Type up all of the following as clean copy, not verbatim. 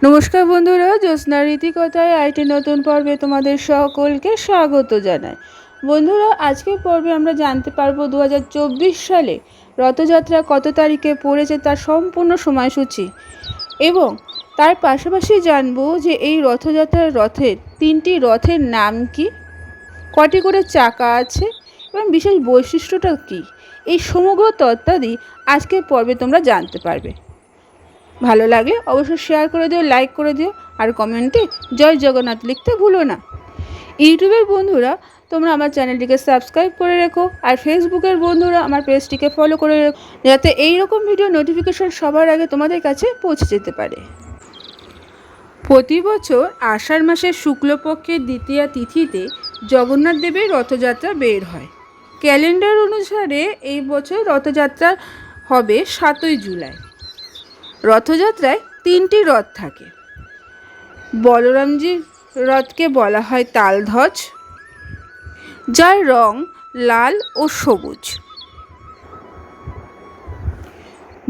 নমস্কার বন্ধুরা, জ্যোৎস্নার রীতিকথায় আরেকটি নতুন পর্বে তোমাদের সকলকে স্বাগত জানাই। বন্ধুরা, আজকের পর্বে আমরা জানতে পারবো 2024 সালে রথযাত্রা কত তারিখে পড়েছে তার সম্পূর্ণ সময়সূচি, এবং তার পাশাপাশি জানবো যে এই রথযাত্রার তিনটি রথের নাম কি, কটি করে চাকা আছে এবং বিশেষ বৈশিষ্ট্যটা কী। এই সমগ্র তথ্যাদি আজকের পর্বে তোমরা জানতে পারবে। ভালো লাগলে অবশ্যই শেয়ার করে দিও, লাইক করে দিও, আর কমেন্টে জয় জগন্নাথ লিখতে ভুলো না। ইউটিউবের বন্ধুরা তোমরা আমার চ্যানেলটিকে সাবস্ক্রাইব করে রেখো, আর ফেসবুকের বন্ধুরা আমার পেজটিকে ফলো করে রেখো, যাতে এই রকম ভিডিও নোটিফিকেশন সবার আগে তোমাদের কাছে পৌঁছে যেতে পারে। প্রতি বছর আষাঢ় মাসের শুক্লপক্ষের দ্বিতীয়া তিথিতে জগন্নাথ দেবের রথযাত্রা বের হয়। ক্যালেন্ডার অনুসারে এই বছর রথযাত্রা হবে 7ই জুলাই। রথযাত্রায় তিনটি রথ থাকে। বলরামজির রথকে বলা হয় তালধ্বজ, যার রং লাল ও সবুজ।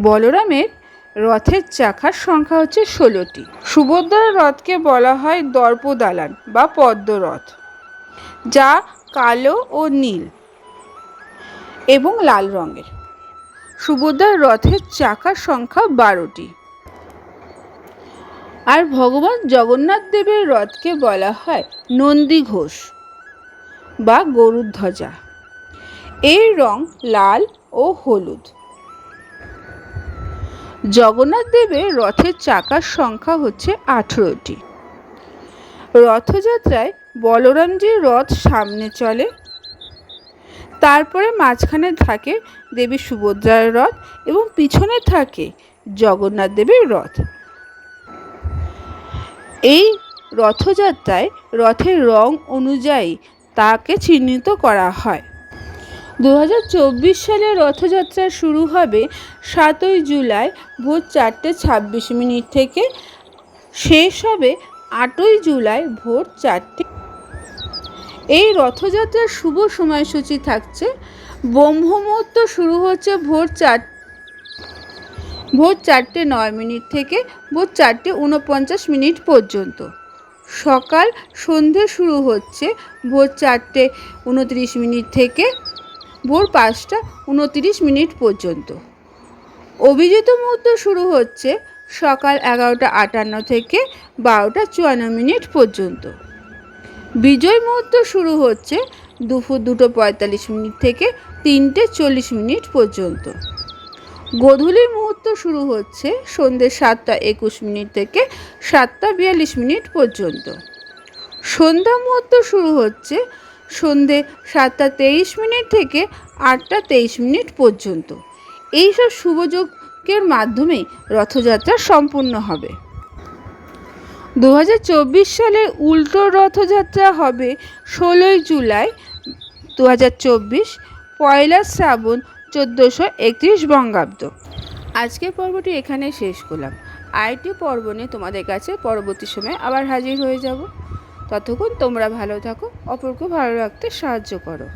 বলরামের রথের চাকার সংখ্যা হচ্ছে 16টি। সুভদ্রার রথকে বলা হয় দর্পদালান বা পদ্মরথ, যা কালো ও নীল এবং লাল রঙের। সুভদ্রার রথের চাকার সংখ্যা 12টি। আর ভগবান জগন্নাথ দেবের রথকে বলা হয় নন্দীঘোষ বা গরুধ্বজা। এর রং লাল ও হলুদ। জগন্নাথ দেবের রথের চাকার সংখ্যা হচ্ছে 18টি। রথযাত্রায় বলরামজির রথ সামনে চলে, তারপরে মাঝখানে থাকে দেবী সুভদ্রার রথ এবং পিছনে থাকে জগন্নাথ দেবের রথ। এই রথযাত্রায় রথের রং অনুযায়ী তাকে চিহ্নিত করা হয়। 2024 সালে রথযাত্রা শুরু হবে 7ই জুলাই ভোর 4:26 থেকে, শেষ হবে 8ই জুলাই ভোর 4টে। এই রথযাত্রার শুভ সময়সূচি থাকছে: ব্রহ্মমুহূর্ত শুরু হচ্ছে ভোর 4:09 থেকে ভোর 4:49 পর্যন্ত। সকাল সন্ধে শুরু হচ্ছে ভোর 4:29 থেকে ভোর 5:29 পর্যন্ত। অভিজিৎ মুহূর্ত শুরু হচ্ছে সকাল 11:58 থেকে 12:54 পর্যন্ত। বিজয় মুহূর্ত শুরু হচ্ছে দুপুর 2:45 থেকে 3:40 পর্যন্ত। গোধূলি মুহূর্ত শুরু হচ্ছে সন্ধ্যে 7:21 থেকে 7:42 পর্যন্ত। সন্ধ্যা মুহূর্ত শুরু হচ্ছে সন্ধ্যে 7:23 থেকে 8:23 পর্যন্ত। এইসব শুভযোগের মাধ্যমেই রথযাত্রা সম্পূর্ণ হবে। 2024 সালের উল্টো রথযাত্রা হবে 16ই জুলাই 2024, পয়লা শ্রাবণ 1431 বঙ্গাব্দ। আজকের পর্বটি এখানে শেষ করলাম। আরেকটি পর্ব নিয়ে তোমাদের কাছে পরবর্তী সময়ে আবার হাজির হয়ে যাব। ততক্ষণ তোমরা ভালো থাকো, অপরকে ভালো রাখতে সাহায্য করো।